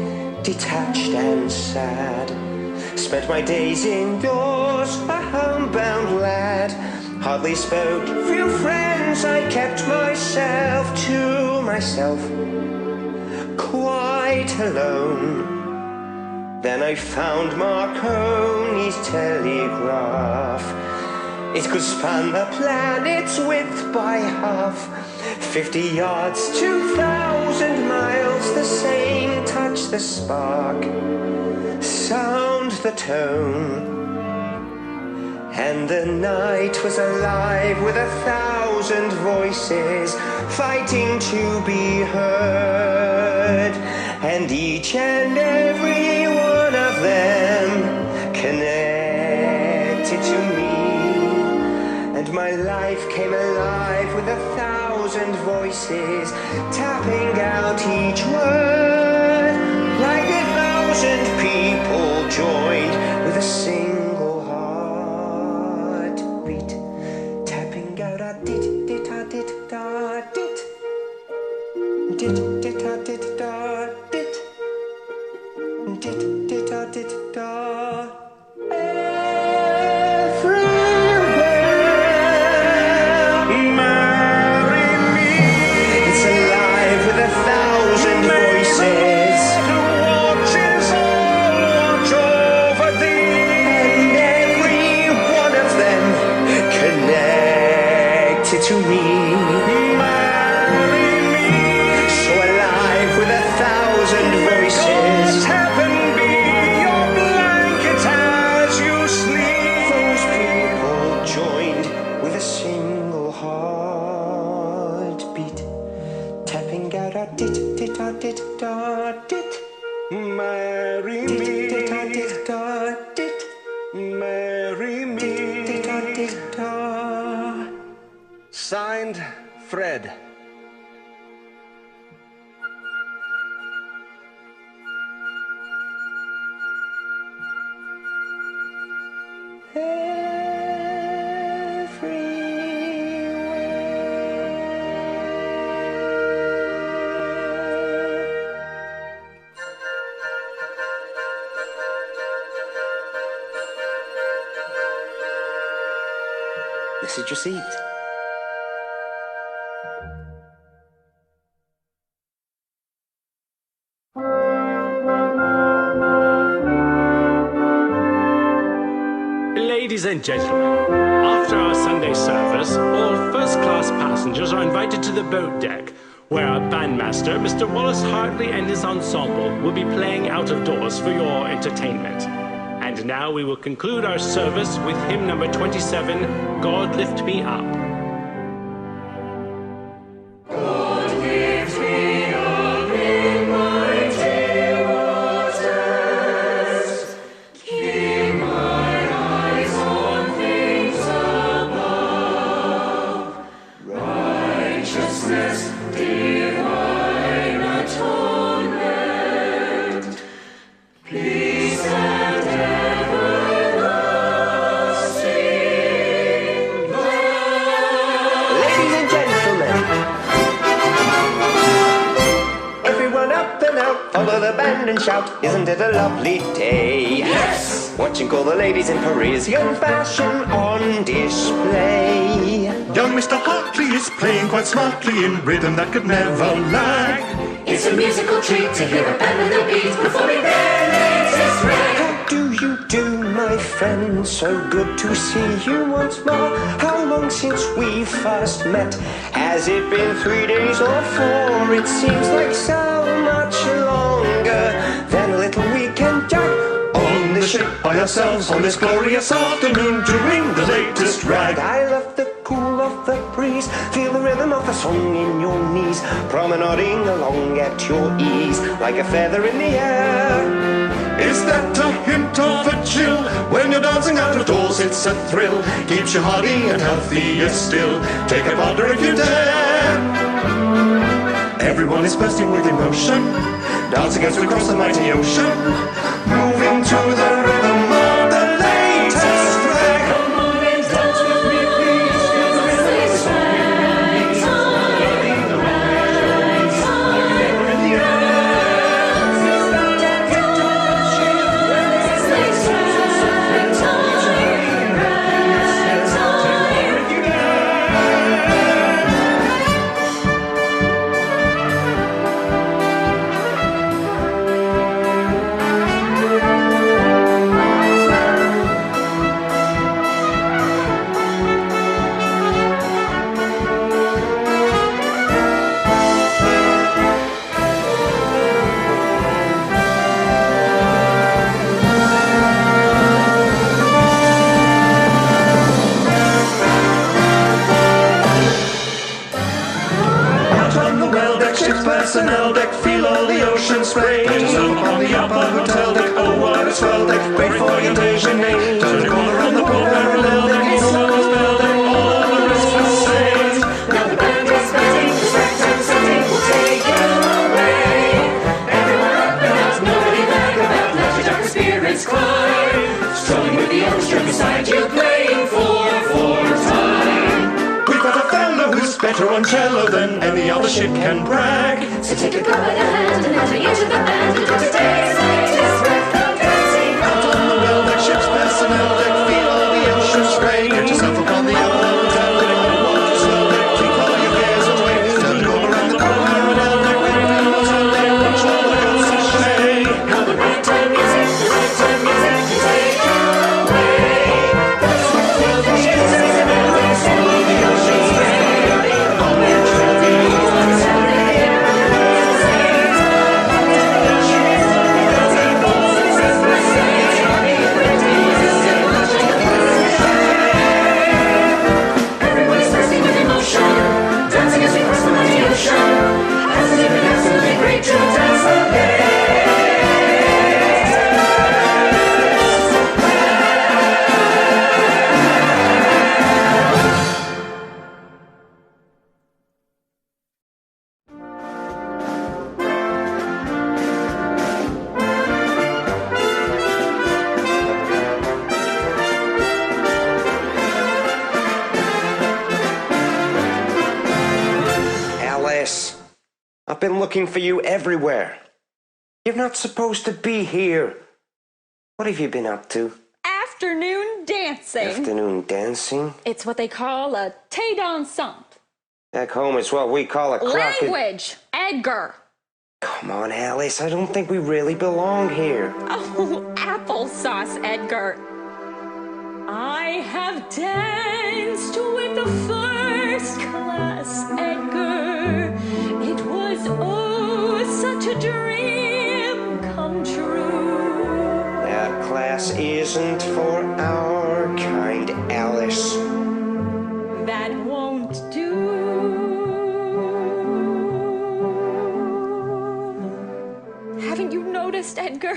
detached and sad, spent my days indoors, a homebound lad. Hardly spoke, few friends, I kept myself to myself, quite alone. Then I found Marconi's telegraph. It could span the planet's width by half. 50 yards, 2,000 miles, the same touch, the spark, sound, the tone. And the night was alive with 1,000 voices fighting to be heard. And each and every one of them connected to me. And my life came alive with 1,000 voices tapping out each word, like 1,000 people joined with a single heartbeat, tapping out a dit dit a dit da dit, dit dit a dit da dit, dit dit a dit da. To me, marry me, so alive with 1,000 voices. Heaven be your blanket as you sleep. Those people joined with a single heartbeat, tapping out a dit dit a dit da dit. Marry me, dit a dit da dit. Marry me, dit a dit da. Signed, Fred. Message received. Ladies Ladies and gentlemen, after our Sunday service, all first-class passengers are invited to the boat deck, where our bandmaster, Mr. Wallace Hartley, and his ensemble will be playing out of doors for your entertainment. And now we will conclude our service with hymn number 27, God Lift Me Up. Shout, isn't it a lovely day? Yes! Watching all the ladies in Parisian fashion on display. Young Mr. Hartley is playing quite smartly in rhythm that could never lag. It's a musical treat to hear a band with a beat performing their latest rag. How do you do, my friend? So good to see you once more. How long since we first met? Has it been 3 days or 4? It seems like so much longer than a little weekend jack. On the ship by ourselves on this glorious afternoon, doing the latest rag. I love the cool of the breeze, feel the rhythm of the song in your knees, promenading along at your ease, like a feather in the air. Is that a hint of a chill? When you're dancing out of doors, it's a thrill. Keeps you hardy and healthier still. Take a partner if you dare. Everyone is bursting with emotion, dancing as we cross the mighty ocean, moving to the rhythm of the latest rag. Come on and dance with me, please. Feel the rhythm of the song in your knees. Loving the rag time. In the air. Is that a hint of a chill? When there's latest rag time. Rag time. If you dare. Personnel deck, feel all the ocean spray. Get yourself up on the upper hotel deck. Oh, what a swell deck! Wait for your déjeuner. Turn a corner on the pole parallel deck. It's almost bell deck. All the rest for sale. Now the band is batting, the ragtime setting will take you away. Everyone up and out, nobody bag about. Let your darker spirits climb. Strolling with the orchestra beside you, playing for time. We've got a fellow who's better on cello than any other ship can brag. So take a girl by the hand and enter into the band and do today's latest rag. Come dancing Out on the well deck, ship's personnel deck, feel all the ocean spray. Get yourself up on the upper hotel deck. Watch swell deck, keep all your cares away. Turn a corner around the pole parallel deck. Wait for your hotel deck. Watch all the ocean sway. Now the ragtime music can take you away. That's what the ship says and everyone sing the ocean spray. All the ocean everyone is bursting with emotion, dancing as we cross the mighty ocean. Hasn't it been absolutely great to dance the Alice, I've been looking for you everywhere. You're not supposed to be here. What have you been up to? Afternoon dancing. Afternoon dancing? It's what they call a thé dansant. Back home, it's what we call a croquet. Language, Edgar. Come on, Alice. I don't think we really belong here. Oh, applesauce, Edgar. I have danced with the first class, Edgar. It was, oh, such a dream come true. That class isn't for our kind, Alice. That won't do. Haven't you noticed, Edgar?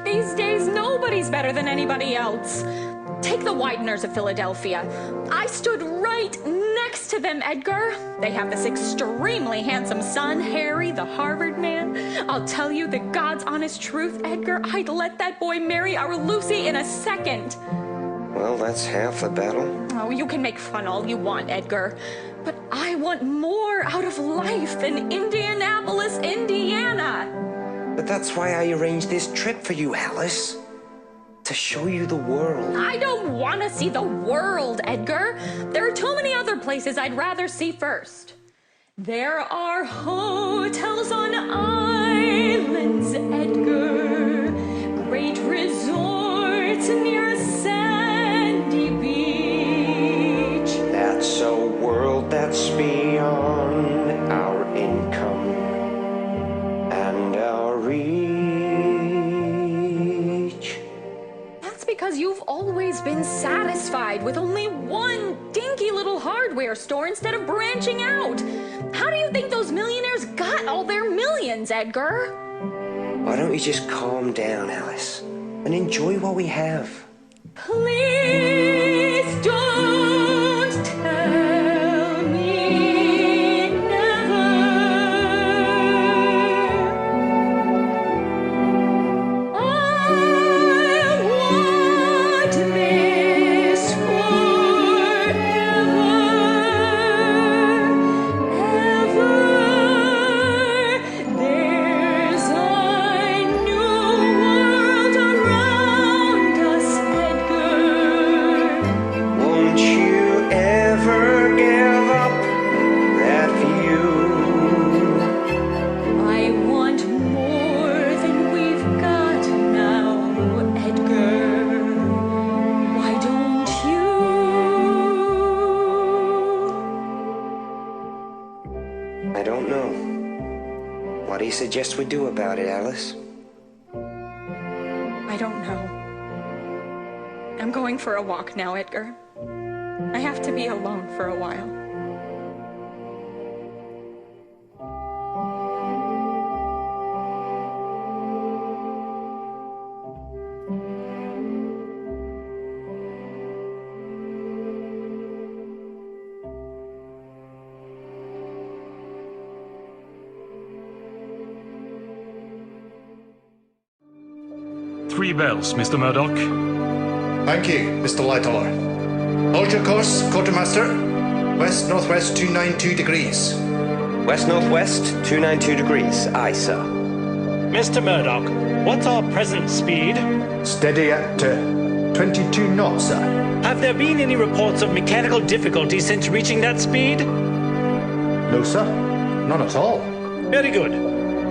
These days, nobody's better than anybody else. Take the Wideners of Philadelphia. I stood right next to them, Edgar. They have this extremely handsome son, Harry, the Harvard man. I'll tell you the God's honest truth, Edgar. I'd let that boy marry our Lucy in a second. Well, that's half the battle. Oh, you can make fun all you want, Edgar. But I want more out of life in Indianapolis, Indiana. But that's why I arranged this trip for you, Alice. To show you the world. I don't want to see the world, Edgar. There are too many other places I'd rather see first. There are hotels on islands, Edgar. Great resorts near a sandy beach. That's a world that's beyond our income and our reach. Because you've always been satisfied with only one dinky little hardware store instead of branching out. How do you think those millionaires got all their millions, Edgar? Why don't you just calm down, Alice, and enjoy what we have? Please don't tell me never. Suggest we do about it, Alice? I don't know. I'm going for a walk now, Edgar. I have to be alone for a while. Three bells, Mr. Murdoch. Thank you, Mr. Lightoller. Hold your course, quartermaster. West-northwest 292 degrees. West-northwest 292 degrees. Aye, sir. Mr. Murdoch, what's our present speed? Steady at 22 knots, sir. Have there been any reports of mechanical difficulties since reaching that speed? No, sir. None at all. Very good.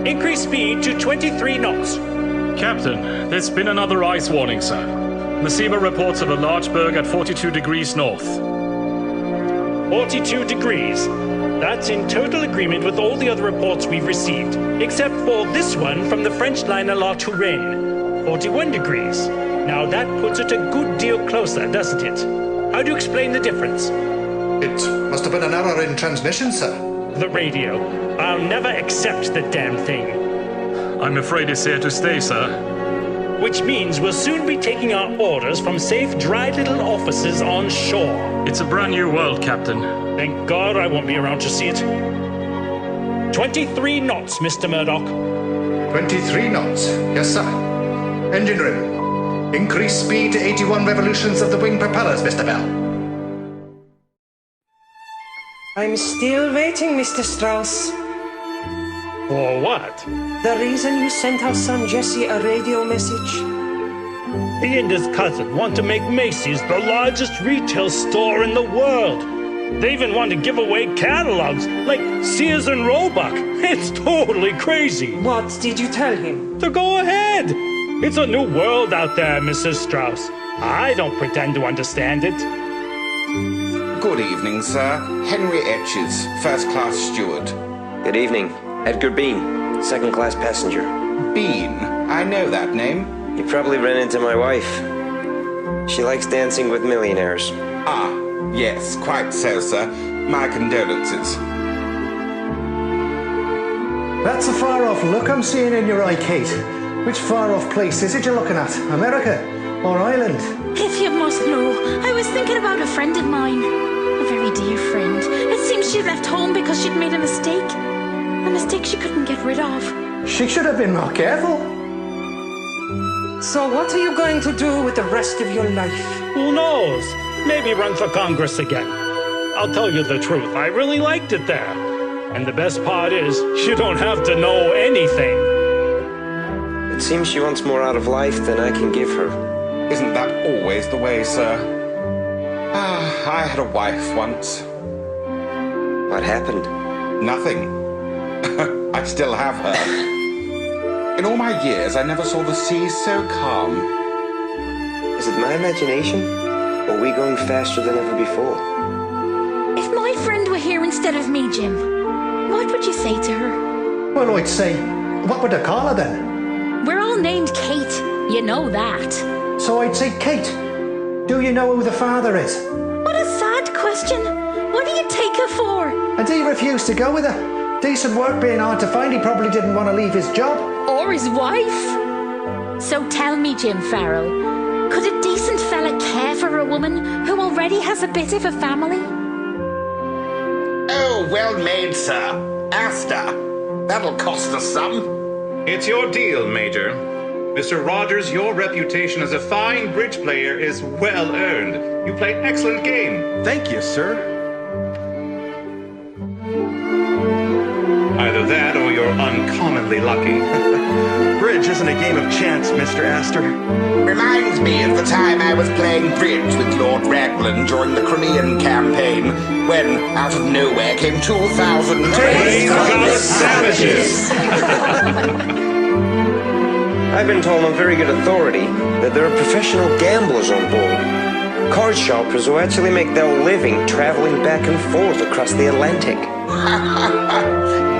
Increase speed to 23 knots. Captain, there's been another ice warning, sir. Nasiba reports of a large berg at 42 degrees north. 42 degrees. That's in total agreement with all the other reports we've received, except for this one from the French liner La Touraine. 41 degrees. Now that puts it a good deal closer, doesn't it? How do you explain the difference? It must have been an error in transmission, sir. The radio. I'll never accept the damn thing. I'm afraid it's here to stay, sir. Which means we'll soon be taking our orders from safe, dry little offices on shore. It's a brand new world, Captain. Thank God I won't be around to see it. 23 knots, Mr. Murdoch. 23 knots. Yes, sir. Engine room. Increase speed to 81 revolutions of the wing propellers, Mr. Bell. I'm still waiting, Mr. Strauss. For what? The reason you sent our son Jesse a radio message. He and his cousin want to make Macy's the largest retail store in the world. They even want to give away catalogs like Sears and Roebuck. It's totally crazy. What did you tell him? To go ahead. It's a new world out there, Mrs. Strauss. I don't pretend to understand it. Good evening, sir. Henry Etches, first-class steward. Good evening. Edgar Bean, second-class passenger. Bean? I know that name. You probably ran into my wife. She likes dancing with millionaires. Ah, yes, quite so, sir. My condolences. That's a far-off look I'm seeing in your eye, Kate. Which far-off place is it you're looking at? America or Ireland? If you must know, I was thinking about a friend of mine. A very dear friend. It seems she left home because she'd made a mistake. A mistake she couldn't get rid of. She should have been more careful. So what are you going to do with the rest of your life? Who knows? Maybe run for Congress again. I'll tell you the truth, I really liked it there. And the best part is, you don't have to know anything. It seems she wants more out of life than I can give her. Isn't that always the way, sir? I had a wife once. What happened? Nothing. I still have her. In all my years, I never saw the sea so calm. Is it my imagination? Or are we going faster than ever before? If my friend were here instead of me, Jim, what would you say to her? Well, I'd say, what would I call her then? We're all named Kate. You know that. So I'd say, Kate, do you know who the father is? What a sad question. What do you take her for? And he refused to go with her. Decent work being hard to find, he probably didn't want to leave his job. Or his wife. So tell me, Jim Farrell, could a decent fella care for a woman who already has a bit of a family? Oh, well made, sir. Asta. That'll cost us some. It's your deal, Major. Mr. Rogers, your reputation as a fine bridge player is well earned. You play excellent game. Thank you, sir. Either that or you're uncommonly lucky. Bridge isn't a game of chance, Mr. Astor. Reminds me of the time I was playing bridge with Lord Raglan during the Crimean campaign, when, out of nowhere, came 2,000 Praise savages! I've been told on very good authority that there are professional gamblers on board. Card sharpers who actually make their living traveling back and forth across the Atlantic.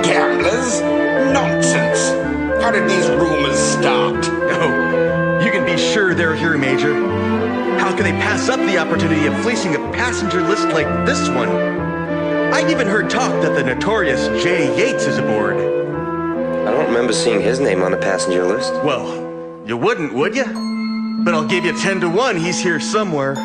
Gamblers? Nonsense! How did these rumors start? Oh, you can be sure they're here, Major. How can they pass up the opportunity of fleecing a passenger list like this one? I even heard talk that the notorious Jay Yates is aboard. I don't remember seeing his name on the passenger list. Well, you wouldn't, would you? But I'll give you 10 to 1 he's here somewhere.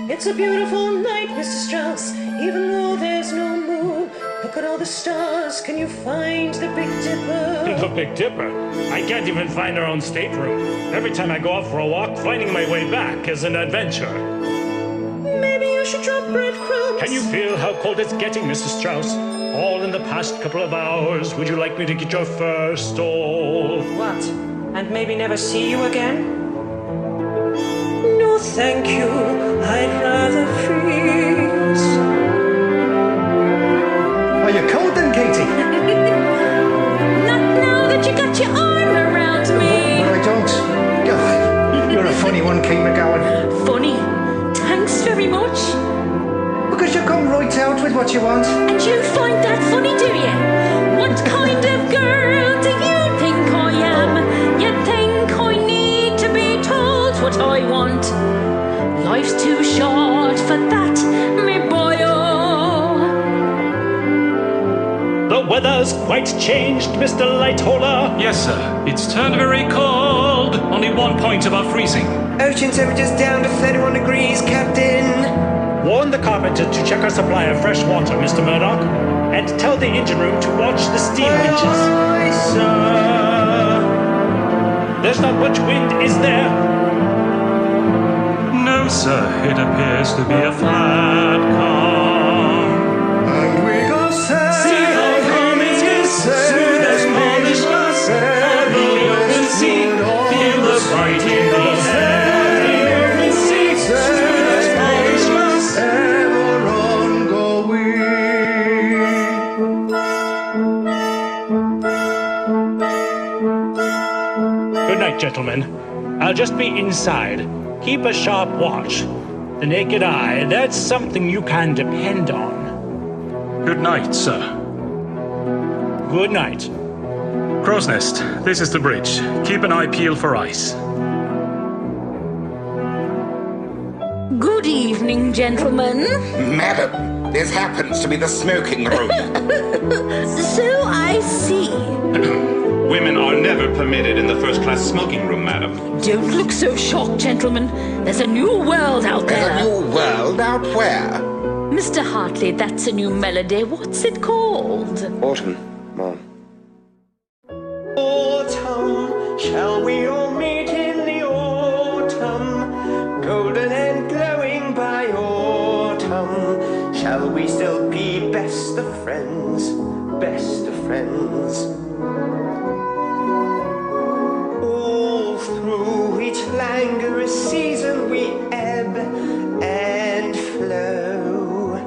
It's a beautiful night, Mr. Strauss, even though there's no moon. Look at all the stars. Can you find the Big Dipper? The Big Dipper? I can't even find our own stateroom. Every time I go out for a walk, finding my way back is an adventure. Maybe you should drop breadcrumbs. Can you feel how cold it's getting, Mrs. Strauss? All in the past couple of hours. Would you like me to get your fur stole? What? And maybe never see you again? No, thank you. I'd rather freeze. Are you cold then, Katie? Not now that you got your arm around me. But I don't. God, you're a funny one, Kate McGowan. Funny? Thanks very much. Because you come right out with what you want. And you find that funny, do you? What kind of girl do you think I am? You think I need to be told what I want? Life's too short for that, me boyo. The weather's quite changed, Mr. Lightoller. Yes, sir. It's turned very cold. Only 1 point above freezing. Ocean temperature's down to 31 degrees, Captain. Warn the carpenter to check our supply of fresh water, Mr. Murdoch, and tell the engine room to watch the steam winches. Aye, sir. There's not much wind, is there? No, sir. It appears to be a flat calm. And we go See how calm it is, smooth as polished glass. On the open sea, feel the fight in the air. The open sea, smooth as polished glass. ever on going. Good night, gentlemen. I'll just be inside. Keep a sharp watch. The naked eye, that's something you can depend on. Good night, sir. Good night. Crow's Nest, this is the bridge. Keep an eye peeled for ice. Good evening, gentlemen. Madam, this happens to be the smoking room. So I see. Women are never permitted in the first-class smoking room, madam. Don't look so shocked, gentlemen. There's a new world out there. There's a new world out where? Mr. Hartley, that's a new melody. What's it called? Autumn, Mom. Autumn, shall we all meet in the autumn? Golden and glowing by autumn. Shall we still be best of friends? Best of friends. All through each languorous season we ebb and flow.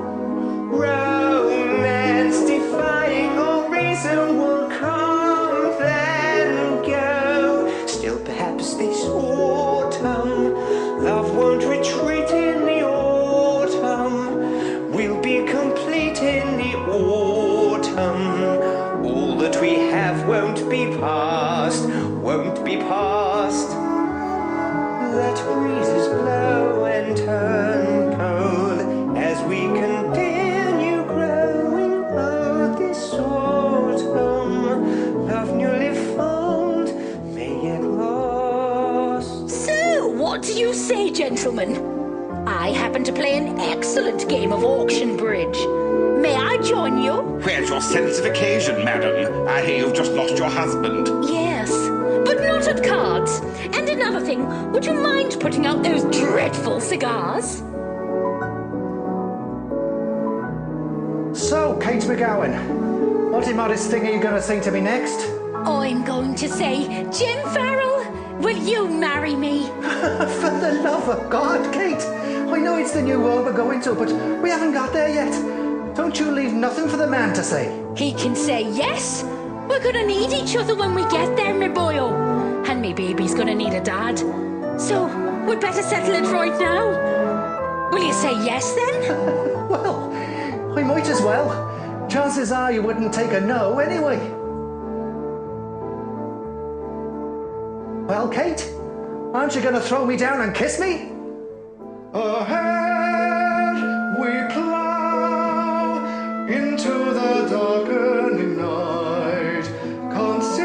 Romance defying all reason will come then go. Still perhaps this autumn love won't retreat in the autumn. We'll be complete in the autumn. All that we have won't be past, won't be past. Let breezes blow and turn cold as we continue growing old this autumn. Love newly found may yet lost. So, what do you say, gentlemen? I happen to play an excellent game of auction bridge. May I join you? Where's your sense of occasion, madam? I hear you've just lost your husband. Yes, but not at cards. And another thing, would you mind putting out those dreadful cigars? So, Kate McGowan, what immodest thing are you going to say to me next? I'm going to say, Jim Farrell, will you marry me? For the love of God, Kate! I know it's the new world we're going to, but we haven't got there yet. Don't you leave nothing for the man to say. He can say yes. We're gonna need each other when we get there, me boyo. And me baby's gonna need a dad. So, we'd better settle it right now. Will you say yes then? Well, I might as well. Chances are you wouldn't take a no anyway. Well, Kate, aren't you gonna throw me down and kiss me? Ahead we plow into the darkening night. Can't see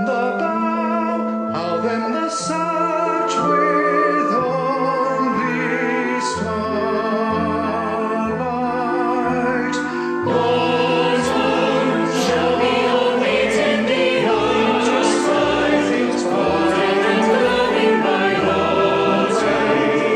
the bow, how then the search with only starlight. Autumn shall be all wait in the autumn, just rising tide and glowing by autumn.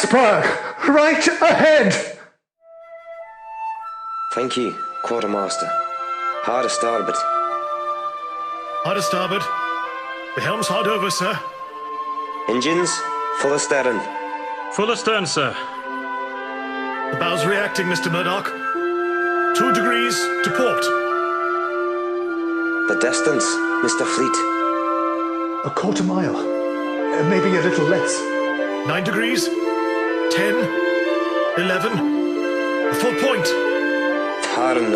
Iceberg, right ahead! Thank you, Quartermaster. Hard a starboard. Hard a starboard. The helm's hard over, sir. Engines, full astern. Full astern, sir. The bow's reacting, Mr. Murdoch. 2 degrees to port. The distance, Mr. Fleet. A quarter mile. Maybe a little less. 9 degrees. 10. 11. A full point. Turn.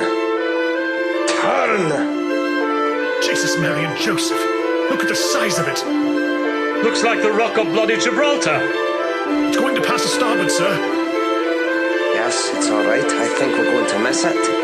Turn. Jesus, Mary and Joseph. Look at the size of it. Looks like the Rock of Bloody Gibraltar. It's going to pass a starboard, sir. Yes, it's all right. I think we're going to miss it.